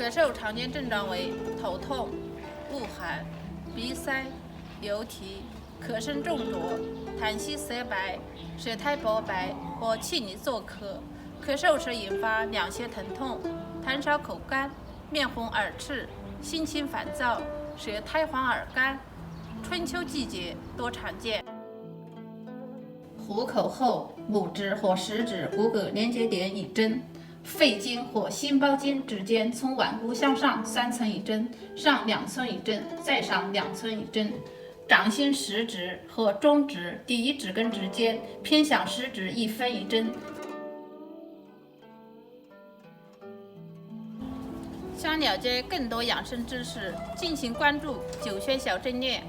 咳嗽常见症状为头痛、恶寒、鼻塞、流涕、咳声重浊、痰稀色白、舌苔薄白或气逆作咳。咳嗽时引发两胁疼痛、痰少口干、面红耳赤、心情烦躁、舌苔黄耳干。春秋季节多常见。虎口后拇指或食指骨骼连接点一针，肺经或心包经指尖从腕骨向上3寸一针，上2寸一针，再上2寸一针。掌心食指和中指第一指根之间偏向食指1分一针。想了解更多养生知识，敬请关注9轩小正念。